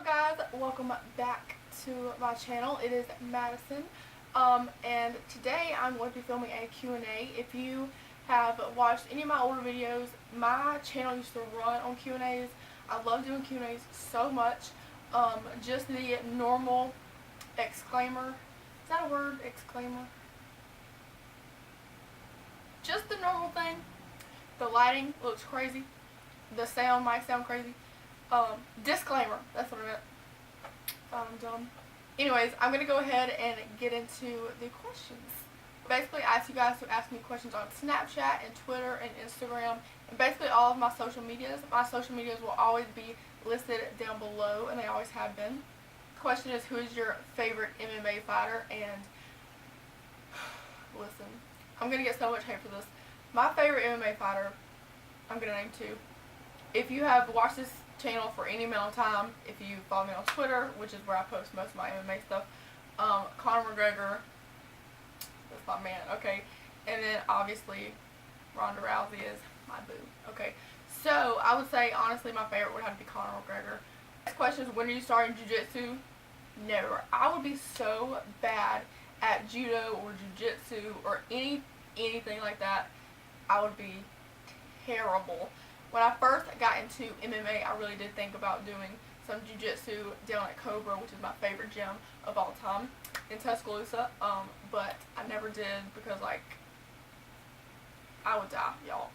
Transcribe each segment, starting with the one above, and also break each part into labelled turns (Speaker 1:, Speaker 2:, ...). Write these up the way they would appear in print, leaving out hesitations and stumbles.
Speaker 1: up, guys? Welcome back to my channel. It is Madison, and today I'm going to be filming a Q&A. If you have watched any of my older videos, my channel used to run on Q&As. I love doing Q&As so much. Just the normal exclaimer. Is that a word? Exclaimer? Just the normal thing. The lighting looks crazy. The sound might sound crazy. Disclaimer. That's what I meant. I'm dumb. Anyways, I'm going to go ahead and get into the questions. Basically, I asked you guys to ask me questions on Snapchat and Twitter and Instagram and basically all of my social medias. My social medias will always be listed down below, and they always have been. The question is, who is your favorite MMA fighter? And listen, I'm going to get so much hate for this. My favorite MMA fighter, I'm going to name two. If you have watched this channel for any amount of time, if you follow me on Twitter, which is where I post most of my MMA stuff, Conor McGregor, that's my man, okay? And then obviously Ronda Rousey is my boo, okay? So I would say honestly my favorite would have to be Conor McGregor. Next question is, when are you starting jiu-jitsu? Never. I would be so bad at judo or jiu-jitsu or anything like that. I would be terrible. When I first got into MMA, I really did think about doing some jiu-jitsu down at Cobra, which is my favorite gym of all time, in Tuscaloosa, but I never did because, like, I would die, y'all.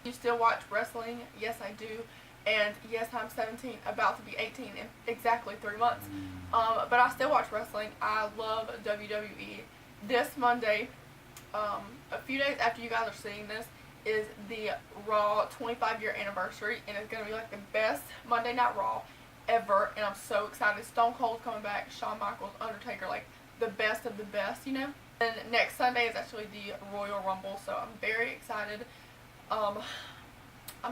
Speaker 1: You still watch wrestling? Yes, I do, and yes, I'm 17, about to be 18 in exactly 3 months, but I still watch wrestling. I love WWE. This Monday, a few days after you guys are seeing this, is the Raw 25-year anniversary, and it's going to be like the best Monday Night Raw ever, and I'm so excited. Stone Cold's coming back, Shawn Michaels, Undertaker, like the best of the best, you know. And next Sunday is actually the Royal Rumble, so I'm very excited. I'm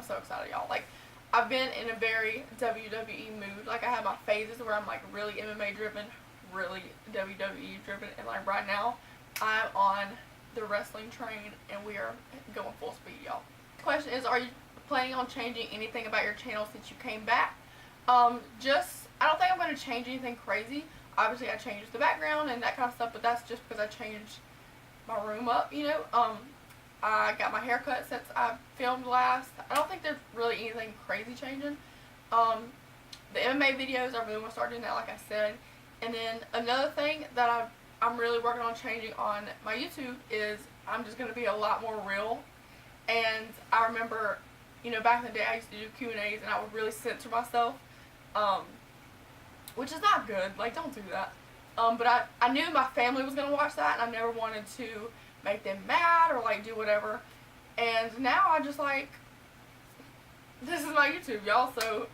Speaker 1: so excited, y'all. Like, I've been in a very WWE mood. Like, I have my phases where I'm like really MMA driven, really WWE driven, and like right now I'm on the wrestling train and we are going full speed, y'all. The question is, are you planning on changing anything about your channel since you came back? I don't think I'm going to change anything crazy. Obviously I changed the background and that kind of stuff, but that's just because I changed my room up, you know. I got my hair cut since I filmed last. I don't think there's really anything crazy changing. The MMA videos, I really want to start doing that, like I said. And then another thing that I'm really working on changing on my YouTube is I'm just going to be a lot more real. And I remember, you know, back in the day I used to do Q&As and I would really censor myself, which is not good. Like, don't do that. But I knew my family was going to watch that, and I never wanted to make them mad or like do whatever. And now I just like, this is my YouTube, y'all, so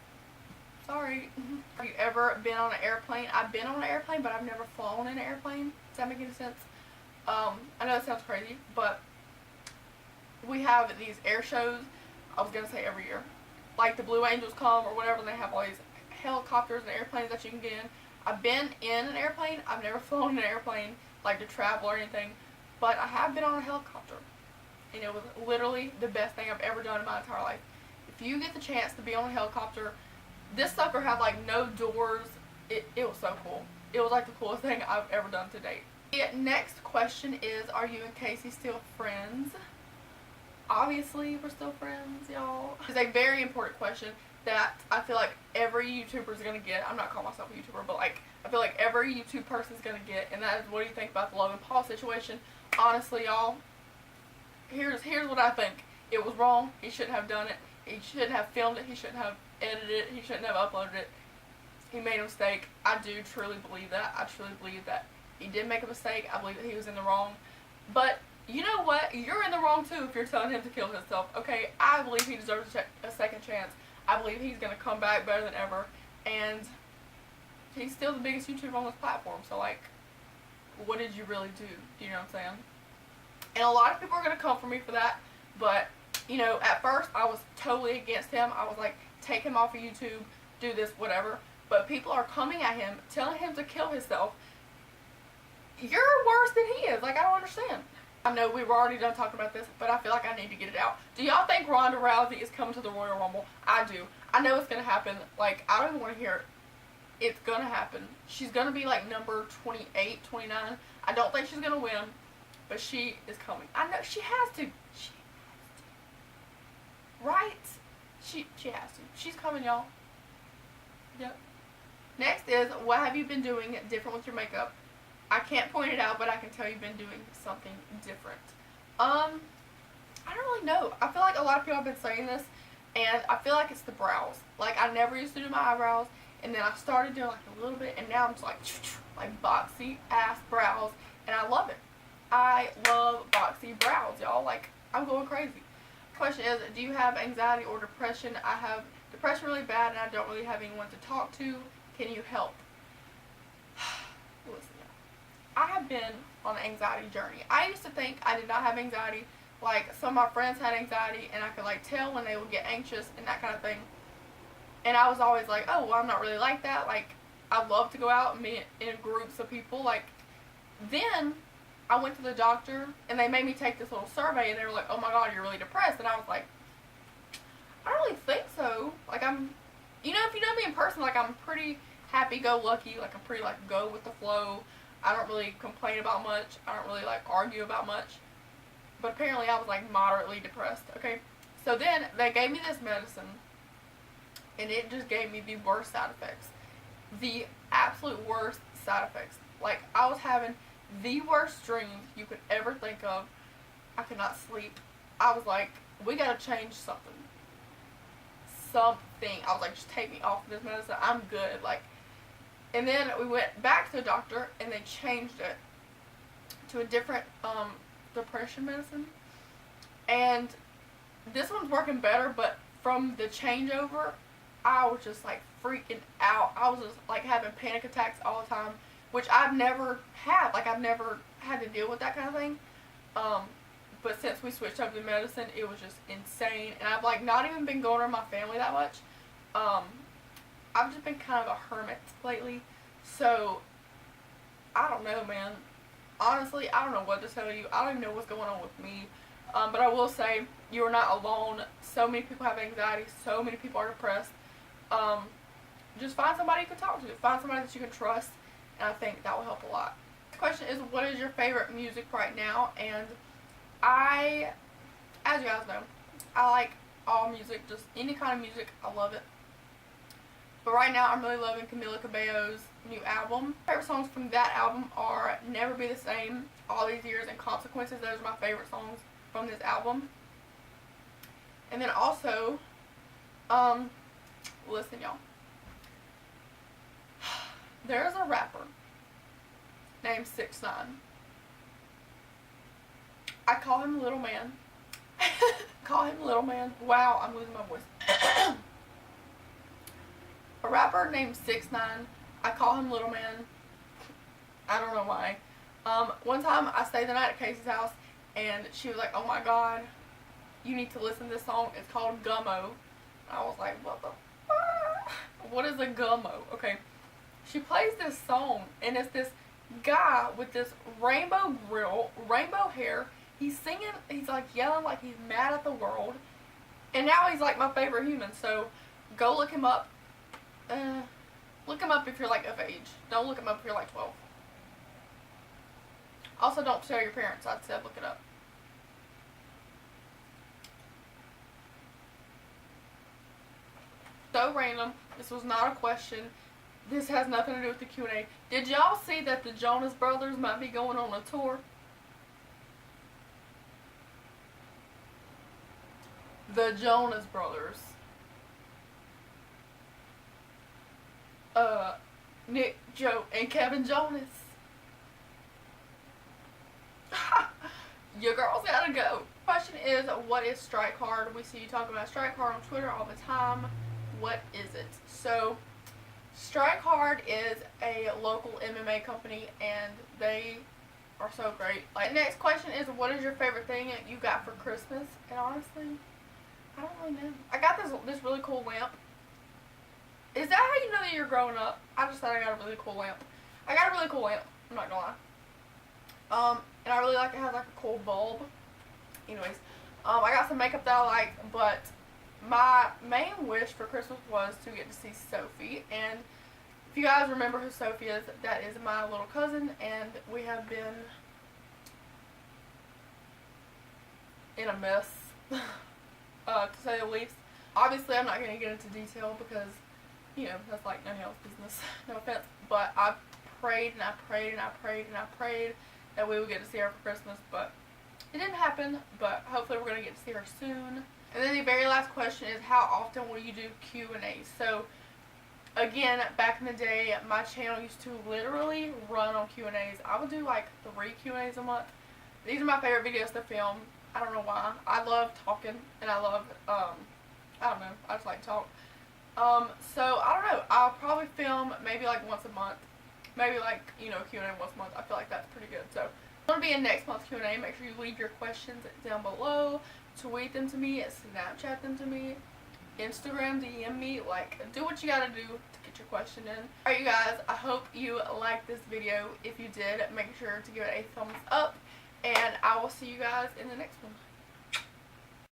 Speaker 1: sorry. Have you ever been on an airplane? I've been on an airplane, but I've never flown in an airplane. Does that make any sense? I know it sounds crazy, but we have these air shows, I was going to say every year. Like the Blue Angels come or whatever, and they have all these helicopters and airplanes that you can get in. I've been in an airplane. I've never flown in an airplane, like to travel or anything, but I have been on a helicopter. And it was literally the best thing I've ever done in my entire life. If you get the chance to be on a helicopter, this sucker had like no doors. It was so cool. It was like the coolest thing I've ever done to date. The next question is, are you and Casey still friends? Obviously we're still friends, y'all. It's a very important question that I feel like every YouTuber is going to get. I'm not calling myself a YouTuber, but like I feel like every YouTube person is going to get, and that is, what do you think about the Logan Paul situation? Honestly, y'all, here's what I think. It was wrong. He shouldn't have done it. He shouldn't have filmed it. He shouldn't have edited it. He shouldn't have uploaded it. He made a mistake. I do truly believe that. I truly believe that he did make a mistake. I believe that he was in the wrong. But you know what? You're in the wrong too if you're telling him to kill himself. Okay, I believe he deserves a second chance. I believe he's going to come back better than ever. And he's still the biggest YouTuber on this platform. So, like, what did you really do? Do you know what I'm saying? And a lot of people are going to come for me for that. But, you know, at first I was totally against him. I was like, take him off of YouTube, do this, whatever. But people are coming at him, telling him to kill himself. You're worse than he is. Like, I don't understand. I know we were already done talking about this, but I feel like I need to get it out. Do y'all think Ronda Rousey is coming to the Royal Rumble? I do. I know it's going to happen. Like, I don't even want to hear it. It's gonna happen. She's gonna be like number 28, 29. I don't think she's gonna win, but she is coming. I know she has to. She has to. Right? She has to. She's coming, y'all. Yep. Next is, what have you been doing different with your makeup? I can't point it out, but I can tell you've been doing something different. I don't really know. I feel like a lot of people have been saying this, and I feel like it's the brows. Like, I never used to do my eyebrows, and then I started doing like a little bit, and now I'm just like boxy ass brows, and I love it. I love boxy brows, y'all. Like, I'm going crazy. Question is, do you have anxiety or depression? I have depression really bad, and I don't really have anyone to talk to. Can you help? Listen, I have been on an anxiety journey. I used to think I did not have anxiety. Like, some of my friends had anxiety, and I could, like, tell when they would get anxious and that kind of thing. And I was always like, oh, well, I'm not really like that. Like, I love to go out and be in groups of people. Like, then I went to the doctor, and they made me take this little survey, and they were like, oh, my God, you're really depressed. And I was like, I don't really think so. Like, you know, if you know me in person, like, I'm pretty happy-go-lucky. Like, I'm pretty, like, go with the flow. I don't really complain about much. I don't really, like, argue about much. But apparently I was, like, moderately depressed, okay? So then they gave me this medicine, and it just gave me the worst side effects. The absolute worst side effects. Like, I was having the worst dreams you could ever think of. I could not sleep. I was like, we gotta change something. I was like, just take me off of this medicine. I'm good. Like, and then we went back to the doctor, and they changed it to a different depression medicine. And this one's working better, but from the changeover, I was just like freaking out. I was just like having panic attacks all the time, which I've never had. Like, I've never had to deal with that kind of thing. But since we switched over to medicine, it was just insane. And I've, like, not even been going around my family that much. I've just been kind of a hermit lately. So, I don't know, man. Honestly, I don't know what to tell you. I don't even know what's going on with me. But I will say, you are not alone. So many people have anxiety. So many people are depressed. Just find somebody you can talk to. Find somebody that you can trust. And I think that will help a lot. The question is, what is your favorite music right now? And as you guys know, I like all music, just any kind of music, I love it. But right now, I'm really loving Camila Cabello's new album. My favorite songs from that album are Never Be the Same, All These Years, and Consequences. Those are my favorite songs from this album. And then also, listen, y'all. There's a rapper named 6ix9ine. I call him Little Man. Call him Little Man. Wow, I'm losing my voice. A rapper named 6ix9ine. I call him Little Man. I don't know why. One time I stayed the night at Casey's house, and she was like, oh my God, you need to listen to this song. It's called Gummo. And I was like, what the fuck? What is a gummo? Okay. She plays this song, and it's this guy with this rainbow grill, rainbow hair. He's singing, he's like yelling like he's mad at the world. And now he's like my favorite human. So go look him up. Look him up if you're like of age. Don't look him up if you're like 12. Also, don't tell your parents I said look it up. So random. This was not a question. This has nothing to do with the Q&A. Did y'all see that the Jonas Brothers might be going on a tour? The Jonas Brothers. Nick, Joe, and Kevin Jonas. Your girls gotta go. Question is, what is Strike Hard? We see you talking about Strike Hard on Twitter all the time. What is it? So, Strike Hard is a local MMA company, and they are so great. Like, next question is, what is your favorite thing you got for Christmas? And honestly, I don't really know. I got this really cool lamp. Is that how you know that you're growing up? I just thought I got a really cool lamp. I got a really cool lamp. I'm not gonna lie. And I really like it. It has like a cool bulb. Anyways, I got some makeup that I like, but my main wish for Christmas was to get to see Sophie, and If you guys remember who Sophie is, that is my little cousin, and we have been in a mess, to say the least. Obviously, I'm not going to get into detail because, you know, that's like no hell's business. No offense. But I prayed and I prayed and I prayed and I prayed that we would get to see her for Christmas, but it didn't happen. But hopefully we're going to get to see her soon. And then the very last question is, how often will you do Q&As? So, again, back in the day, my channel used to literally run on Q&As. I would do like 3 Q&As a month. These are my favorite videos to film. I don't know why. I love talking, and I love, I don't know, I just like to talk. So, I don't know, I'll probably film maybe like once a month. Maybe like, you know, Q&A once a month. I feel like that's pretty good. So, if you want to be in next month's Q&A, make sure you leave your questions down below. Tweet them to me, Snapchat them to me, Instagram DM me. Like, do what you gotta do to get your question in. Alright, you guys, I hope you liked this video. If you did, make sure to give it a thumbs up. And I will see you guys in the next one.